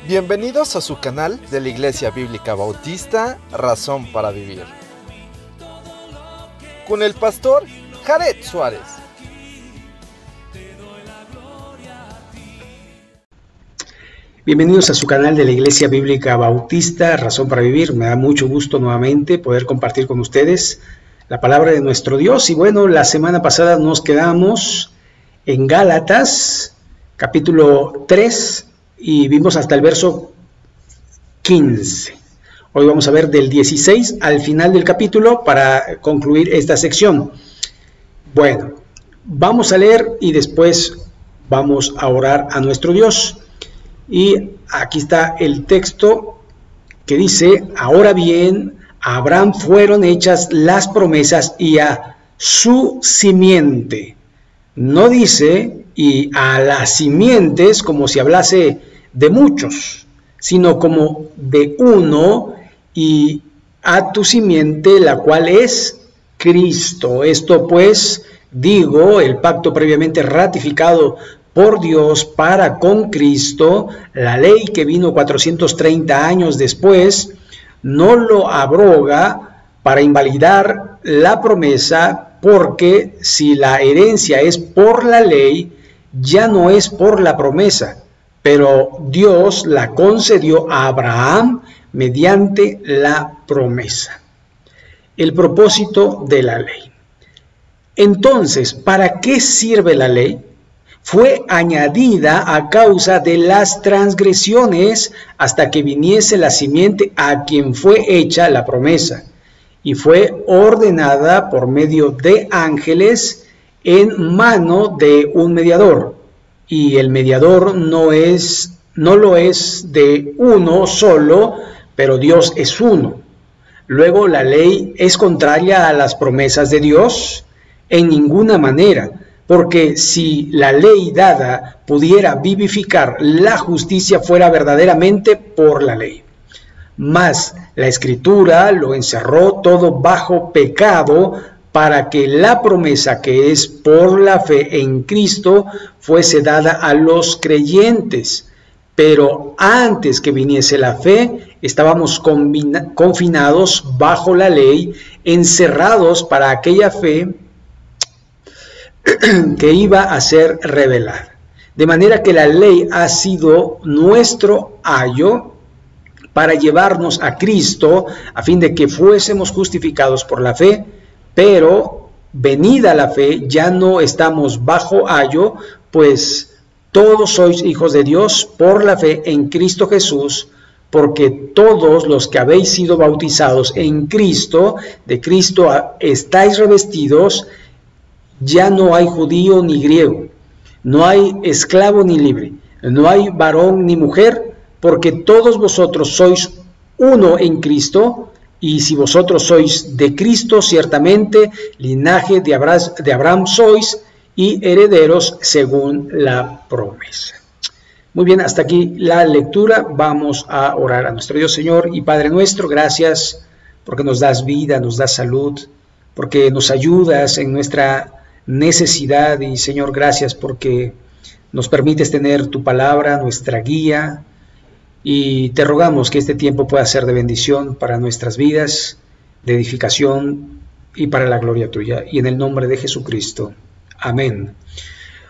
Bienvenidos a su canal de la Iglesia Bíblica Bautista, Razón para Vivir, con el pastor Jared Suárez. Bienvenidos a su canal de la Iglesia Bíblica Bautista, Razón para Vivir. Me da mucho gusto nuevamente poder compartir con ustedes la palabra de nuestro Dios. Y bueno, la semana pasada nos quedamos en Gálatas, capítulo 3, y vimos hasta el verso 15. Hoy vamos a ver del 16 al final del capítulo para concluir esta sección. Bueno, vamos a leer y después vamos a orar a nuestro Dios. Y aquí está el texto que dice: ahora bien, a Abraham fueron hechas las promesas y a su simiente. No dice y a las simientes como si hablase de muchos, sino como de uno, y a tu simiente, la cual es Cristo. Esto pues, digo, el pacto previamente ratificado por Dios para con Cristo, la ley que vino 430 años después, no lo abroga para invalidar la promesa, porque si la herencia es por la ley, ya no es por la promesa, pero Dios la concedió a Abraham mediante la promesa. El propósito de la ley. Entonces, ¿para qué sirve la ley? Fue añadida a causa de las transgresiones hasta que viniese la simiente a quien fue hecha la promesa, y fue ordenada por medio de ángeles en mano de un mediador, y el mediador no lo es de uno solo, pero Dios es uno. Luego, ¿la ley es contraria a las promesas de Dios? En ninguna manera, porque si la ley dada pudiera vivificar, la justicia fuera verdaderamente por la ley. Mas la Escritura lo encerró todo bajo pecado, para que la promesa que es por la fe en Cristo fuese dada a los creyentes. Pero antes que viniese la fe, estábamos confinados bajo la ley, encerrados para aquella fe que iba a ser revelada. De manera que la ley ha sido nuestro ayo para llevarnos a Cristo, a fin de que fuésemos justificados por la fe. Pero venida la fe, ya no estamos bajo ayo, pues todos sois hijos de Dios por la fe en Cristo Jesús, porque todos los que habéis sido bautizados en Cristo, de Cristo estáis revestidos. Ya no hay judío ni griego, no hay esclavo ni libre, no hay varón ni mujer, porque todos vosotros sois uno en Cristo. Y si vosotros sois de Cristo, ciertamente linaje de Abraham sois, y herederos según la promesa. Muy bien, hasta aquí la lectura. Vamos a orar a nuestro Dios. Señor y Padre nuestro, gracias porque nos das vida, nos das salud, porque nos ayudas en nuestra necesidad. Y Señor, gracias porque nos permites tener tu palabra, nuestra guía. Y te rogamos que este tiempo pueda ser de bendición para nuestras vidas, de edificación y para la gloria tuya. Y en el nombre de Jesucristo. Amén.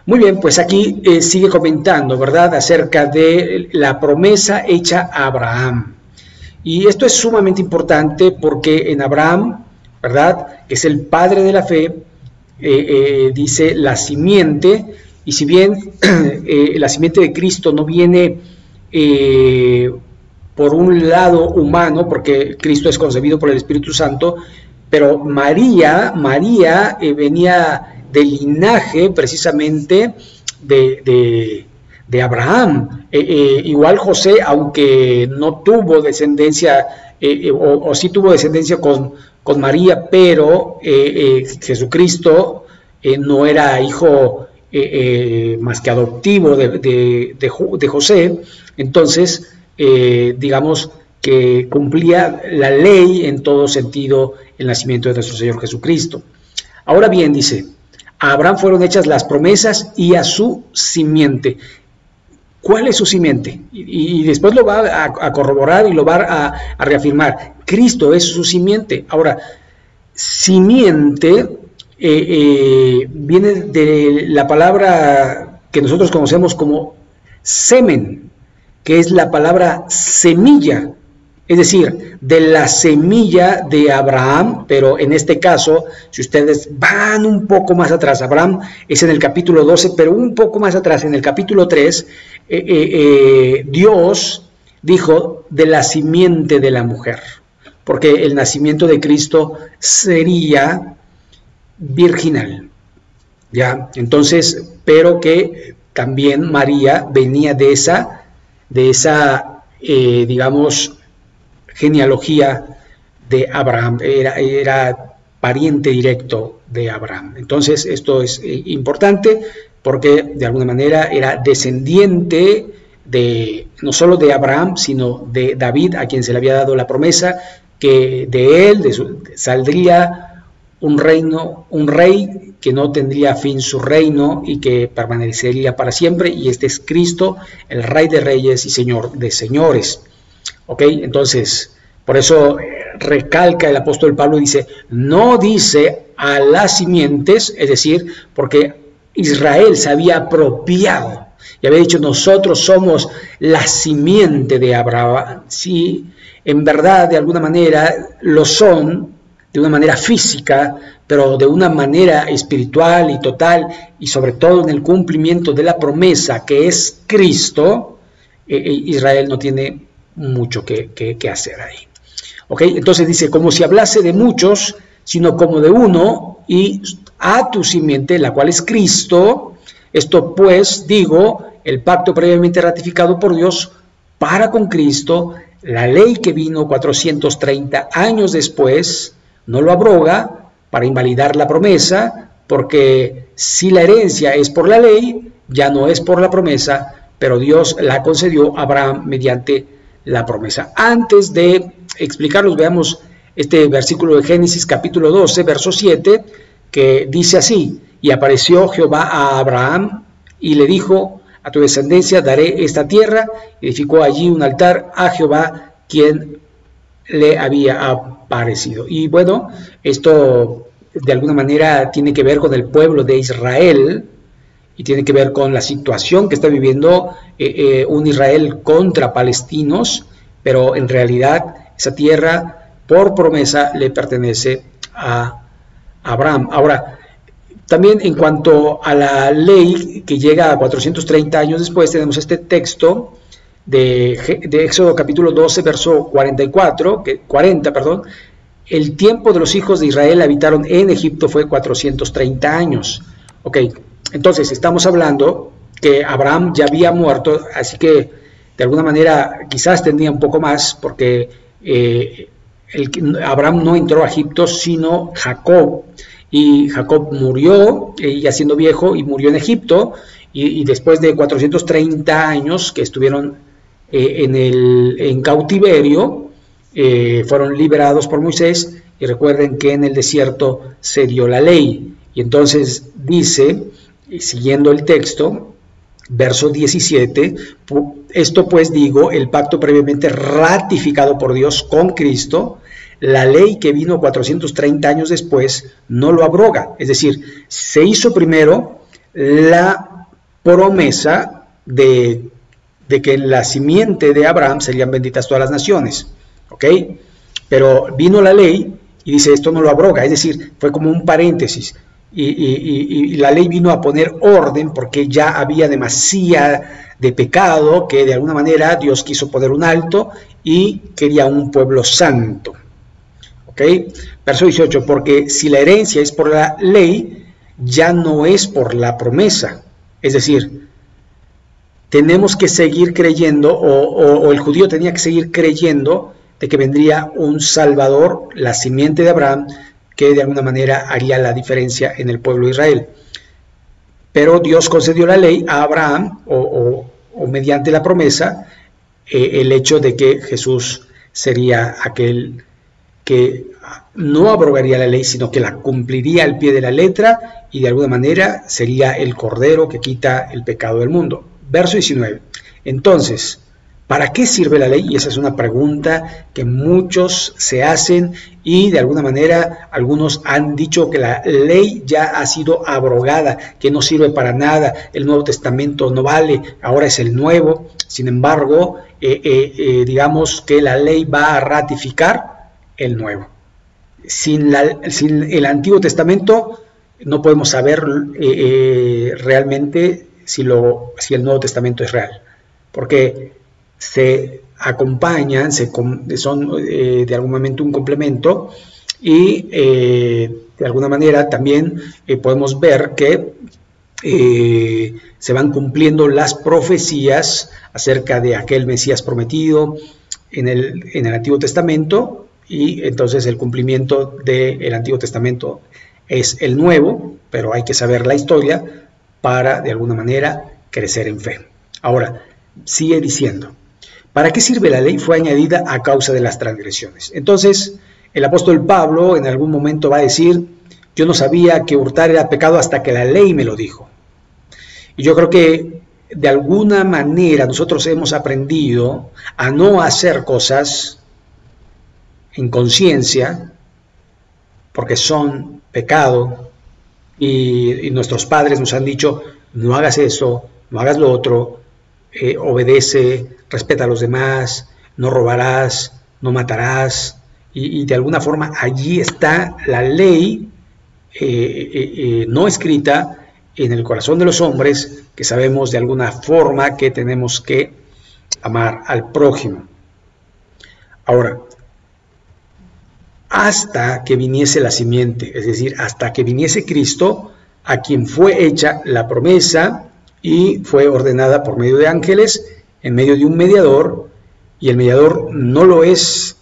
Muy bien, pues aquí sigue comentando, ¿verdad?, acerca de la promesa hecha a Abraham. Y esto es sumamente importante porque en Abraham, ¿verdad?, que es el padre de la fe, dice la simiente. Y si bien la simiente de Cristo no viene por un lado humano, porque Cristo es concebido por el Espíritu Santo, pero María venía del linaje precisamente de Abraham. Igual José, aunque no tuvo descendencia, o sí tuvo descendencia con María, pero Jesucristo no era hijo más que adoptivo de José. Entonces, digamos que cumplía la ley en todo sentido el nacimiento de nuestro Señor Jesucristo. Ahora bien, dice, a Abraham fueron hechas las promesas y a su simiente. ¿Cuál es su simiente? Y después lo va a corroborar y lo va a reafirmar. Cristo es su simiente. Ahora, simiente viene de la palabra que nosotros conocemos como semen, que es la palabra semilla, es decir, de la semilla de Abraham, pero en este caso, si ustedes van un poco más atrás, Abraham es en el capítulo 12, pero un poco más atrás, en el capítulo 3, Dios dijo de la simiente de la mujer, porque el nacimiento de Cristo sería virginal, ¿ya? Entonces, pero que también María venía de esa digamos, genealogía de Abraham, era pariente directo de Abraham. Entonces, esto es importante porque de alguna manera era descendiente de no solo de Abraham, sino de David, a quien se le había dado la promesa que de él saldría un rey que no tendría fin su reino y que permanecería para siempre, y este es Cristo, el Rey de Reyes y Señor de Señores. ¿Ok? Entonces, por eso recalca el apóstol Pablo, dice, no dice a las simientes, es decir, porque Israel se había apropiado y había dicho, nosotros somos la simiente de Abraham. Sí, en verdad, de alguna manera, lo son, de una manera física, pero de una manera espiritual y total, y sobre todo en el cumplimiento de la promesa que es Cristo, Israel no tiene mucho que hacer ahí. ¿Ok? Entonces dice, como si hablase de muchos, sino como de uno, y a tu simiente, la cual es Cristo. Esto pues, digo, el pacto previamente ratificado por Dios para con Cristo, la ley que vino 430 años después, no lo abroga para invalidar la promesa, porque si la herencia es por la ley, ya no es por la promesa, pero Dios la concedió a Abraham mediante la promesa. Antes de explicarlos, veamos este versículo de Génesis capítulo 12, verso 7, que dice así, y apareció Jehová a Abraham y le dijo, a tu descendencia daré esta tierra, edificó allí un altar a Jehová, quien le había aparecido. Y bueno, esto de alguna manera tiene que ver con el pueblo de Israel y tiene que ver con la situación que está viviendo un Israel contra palestinos, pero en realidad esa tierra por promesa le pertenece a Abraham. Ahora, también en cuanto a la ley que llega a 430 años después, tenemos este texto de Éxodo capítulo 12, verso 40, perdón. El tiempo de los hijos de Israel habitaron en Egipto fue 430 años. Ok, entonces estamos hablando que Abraham ya había muerto, así que de alguna manera quizás tendría un poco más, porque Abraham no entró a Egipto, sino Jacob. Y Jacob murió, ya siendo viejo, y murió en Egipto, y después de 430 años que estuvieron en cautiverio, fueron liberados por Moisés, y recuerden que en el desierto se dio la ley. Y entonces dice, siguiendo el texto, verso 17, esto pues digo, el pacto previamente ratificado por Dios con Cristo, la ley que vino 430 años después no lo abroga. Es decir, se hizo primero la promesa de que en la simiente de Abraham serían benditas todas las naciones. ¿Ok? Pero vino la ley y dice, esto no lo abroga. Es decir, fue como un paréntesis. Y la ley vino a poner orden porque ya había demasiada de pecado que de alguna manera Dios quiso poner un alto y quería un pueblo santo. ¿Ok? Verso 18, porque si la herencia es por la ley, ya no es por la promesa. Es decir, tenemos que seguir creyendo, o el judío tenía que seguir creyendo de que vendría un Salvador, la simiente de Abraham, que de alguna manera haría la diferencia en el pueblo de Israel. Pero Dios concedió la ley a Abraham, o mediante la promesa, el hecho de que Jesús sería aquel que no abrogaría la ley, sino que la cumpliría al pie de la letra, y de alguna manera sería el Cordero que quita el pecado del mundo. Verso 19. Entonces, ¿para qué sirve la ley? Y esa es una pregunta que muchos se hacen y de alguna manera algunos han dicho que la ley ya ha sido abrogada, que no sirve para nada, el Nuevo Testamento no vale, ahora es el Nuevo. Sin embargo, digamos que la ley va a ratificar el Nuevo. Sin el Antiguo Testamento no podemos saber realmente si el Nuevo Testamento es real, porque se acompañan, son de algún momento un complemento y de alguna manera también podemos ver que se van cumpliendo las profecías acerca de aquel Mesías prometido en el Antiguo Testamento, y entonces el cumplimiento del Antiguo Testamento es el Nuevo, pero hay que saber la historia para de alguna manera crecer en fe. Ahora, sigue diciendo, ¿para qué sirve la ley? Fue añadida a causa de las transgresiones. Entonces, el apóstol Pablo en algún momento va a decir, yo no sabía que hurtar era pecado hasta que la ley me lo dijo. Y yo creo que de alguna manera nosotros hemos aprendido a no hacer cosas en conciencia, porque son pecado, y nuestros padres nos han dicho, no hagas eso, no hagas lo otro, obedece, respeta a los demás, no robarás, no matarás, y de alguna forma allí está la ley no escrita en el corazón de los hombres, que sabemos de alguna forma que tenemos que amar al prójimo. Ahora, hasta que viniese la simiente, es decir, hasta que viniese Cristo, a quien fue hecha la promesa y fue ordenada por medio de ángeles, en medio de un mediador, y el mediador no lo es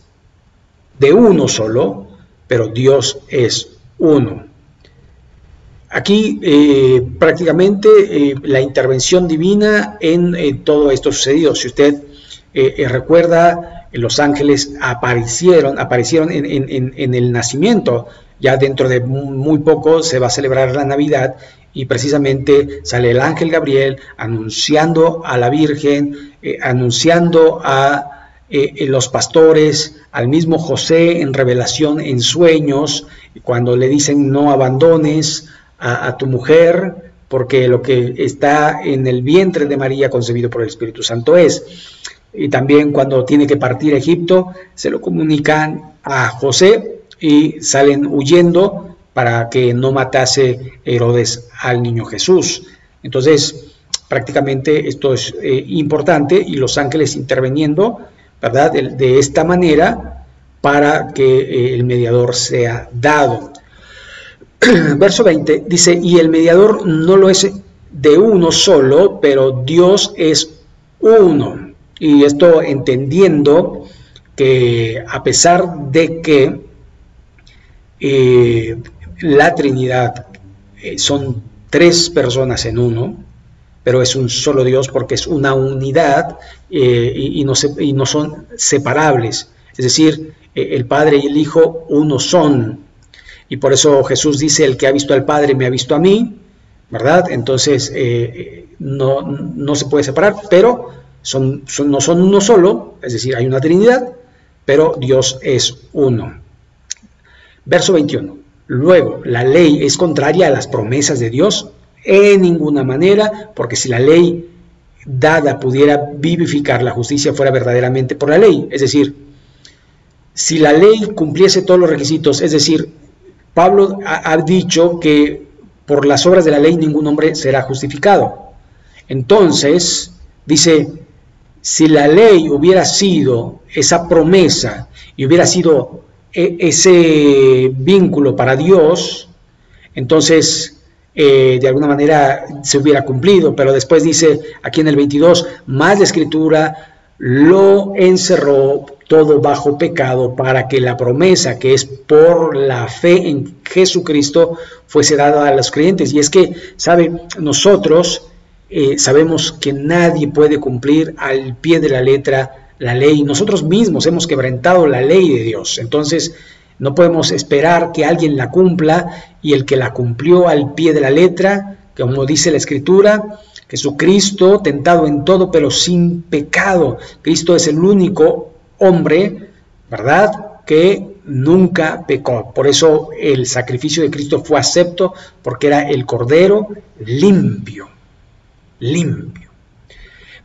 de uno solo, pero Dios es uno. Aquí prácticamente la intervención divina en todo esto sucedido. Si usted recuerda, los ángeles aparecieron en el nacimiento. Ya dentro de muy poco se va a celebrar la Navidad y precisamente sale el ángel Gabriel anunciando a la Virgen, anunciando a los pastores, al mismo José en revelación, en sueños, cuando le dicen no abandones a tu mujer, porque lo que está en el vientre de María concebido por el Espíritu Santo es. Y también cuando tiene que partir a Egipto, se lo comunican a José y salen huyendo para que no matase Herodes al niño Jesús. Entonces, prácticamente esto es importante, y los ángeles interviniendo, ¿verdad?, de esta manera para que el mediador sea dado. Verso 20 dice, y el mediador no lo es de uno solo, pero Dios es uno. Y esto entendiendo que a pesar de que la Trinidad son tres personas en uno, pero es un solo Dios porque es una unidad y no son separables. Es decir, el Padre y el Hijo uno son. Y por eso Jesús dice, el que ha visto al Padre me ha visto a mí, ¿verdad? Entonces no se puede separar, pero no son uno solo, es decir, hay una Trinidad, pero Dios es uno. Verso 21. Luego, ¿la ley es contraria a las promesas de Dios? En ninguna manera, porque si la ley dada pudiera vivificar, la justicia fuera verdaderamente por la ley. Es decir, si la ley cumpliese todos los requisitos, es decir, Pablo ha dicho que por las obras de la ley ningún hombre será justificado. Entonces, dice, si la ley hubiera sido esa promesa y hubiera sido ese vínculo para Dios, entonces de alguna manera se hubiera cumplido. Pero después dice aquí en el 22, más la Escritura lo encerró todo bajo pecado, para que la promesa que es por la fe en Jesucristo fuese dada a los creyentes. Y es que, ¿sabe? Nosotros sabemos que nadie puede cumplir al pie de la letra la ley. Nosotros mismos hemos quebrantado la ley de Dios. Entonces, no podemos esperar que alguien la cumpla, y el que la cumplió al pie de la letra, como dice la Escritura, Jesucristo tentado en todo, pero sin pecado. Cristo es el único hombre, ¿verdad?, que nunca pecó. Por eso el sacrificio de Cristo fue acepto, porque era el Cordero limpio.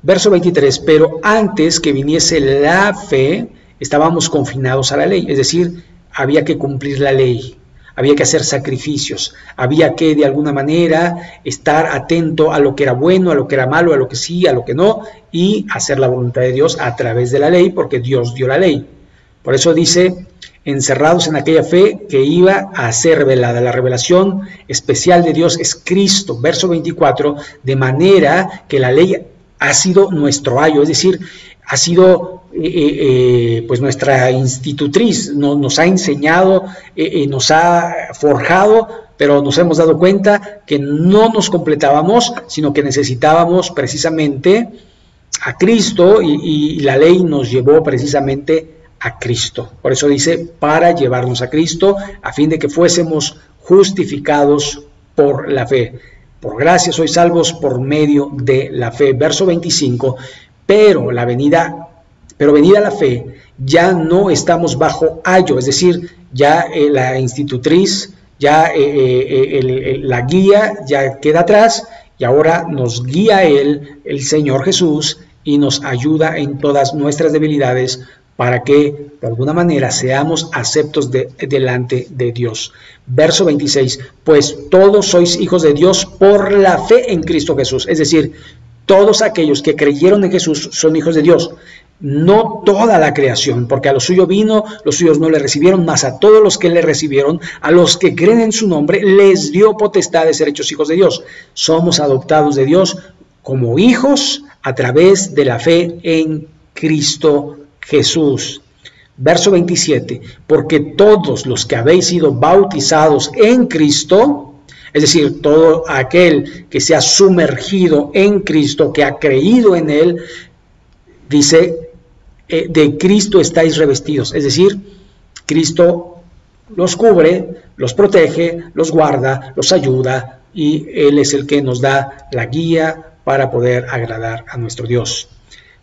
Verso 23, pero antes que viniese la fe, estábamos confinados a la ley, es decir, había que cumplir la ley, había que hacer sacrificios, había que de alguna manera estar atento a lo que era bueno, a lo que era malo, a lo que sí, a lo que no, y hacer la voluntad de Dios a través de la ley, porque Dios dio la ley. Por eso dice, encerrados en aquella fe que iba a ser revelada. La revelación especial de Dios es Cristo. Verso 24, de manera que la ley ha sido nuestro ayo, es decir, ha sido pues nuestra institutriz, nos ha enseñado, nos ha forjado, pero nos hemos dado cuenta que no nos completábamos, sino que necesitábamos precisamente a Cristo, y la ley nos llevó precisamente a Cristo. Por eso dice, para llevarnos a Cristo, a fin de que fuésemos justificados por la fe. Por gracia sois salvos por medio de la fe. Verso 25, pero venida la fe, ya no estamos bajo ayo, es decir, ya la institutriz, ya la guía ya queda atrás, y ahora nos guía Él, el Señor Jesús, y nos ayuda en todas nuestras debilidades, para que de alguna manera seamos aceptos delante de Dios. Verso 26, pues todos sois hijos de Dios por la fe en Cristo Jesús. Es decir, todos aquellos que creyeron en Jesús son hijos de Dios. No toda la creación, porque a los suyos vino, los suyos no le recibieron, mas a todos los que le recibieron, a los que creen en su nombre, les dio potestad de ser hechos hijos de Dios. Somos adoptados de Dios como hijos a través de la fe en Cristo Jesús. Verso 27, porque todos los que habéis sido bautizados en Cristo, es decir, todo aquel que se ha sumergido en Cristo, que ha creído en Él, dice, de Cristo estáis revestidos, es decir, Cristo los cubre, los protege, los guarda, los ayuda, y Él es el que nos da la guía para poder agradar a nuestro Dios.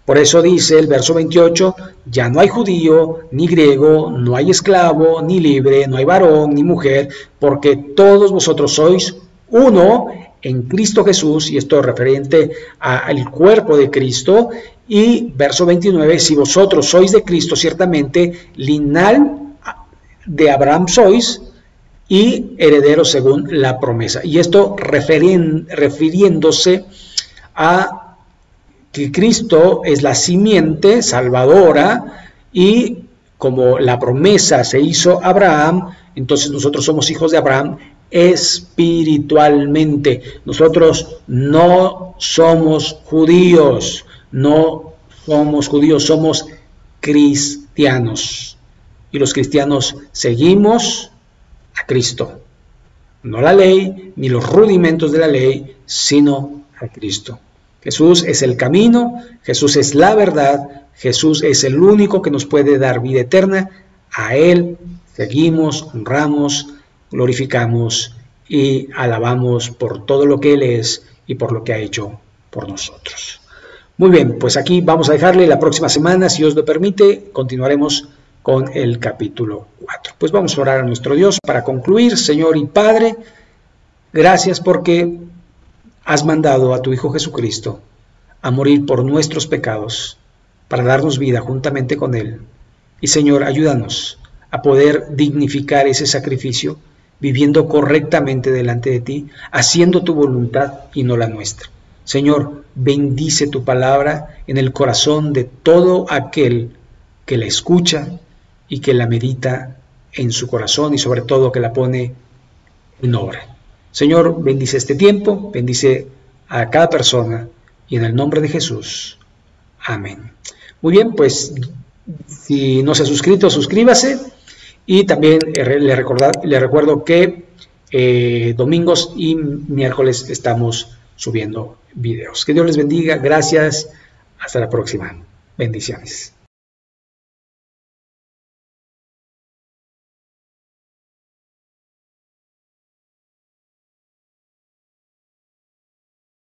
Por eso dice el verso 28, ya no hay judío, ni griego, no hay esclavo, ni libre, no hay varón, ni mujer, porque todos vosotros sois uno en Cristo Jesús, y esto es referente al cuerpo de Cristo. Y verso 29, si vosotros sois de Cristo, ciertamente linaje de Abraham sois, y herederos según la promesa. Y esto refiriéndose a que Cristo es la simiente salvadora, y como la promesa se hizo a Abraham, entonces nosotros somos hijos de Abraham espiritualmente. Nosotros no somos judíos, somos cristianos. Y los cristianos seguimos a Cristo. No la ley, ni los rudimentos de la ley, sino a Cristo. Jesús es el camino, Jesús es la verdad, Jesús es el único que nos puede dar vida eterna. A Él seguimos, honramos, glorificamos y alabamos por todo lo que Él es y por lo que ha hecho por nosotros. Muy bien, pues aquí vamos a dejarle. La próxima semana, si Dios lo permite, continuaremos con el capítulo 4. Pues vamos a orar a nuestro Dios para concluir. Señor y Padre, gracias porque has mandado a tu Hijo Jesucristo a morir por nuestros pecados, para darnos vida juntamente con Él. Y Señor, ayúdanos a poder dignificar ese sacrificio, viviendo correctamente delante de ti, haciendo tu voluntad y no la nuestra. Señor, bendice tu palabra en el corazón de todo aquel que la escucha y que la medita en su corazón, y sobre todo que la pone en obra. Señor, bendice este tiempo, bendice a cada persona, y en el nombre de Jesús. Amén. Muy bien, pues si no se ha suscrito, suscríbase, y también le recuerdo que domingos y miércoles estamos subiendo videos. Que Dios les bendiga, gracias, hasta la próxima. Bendiciones.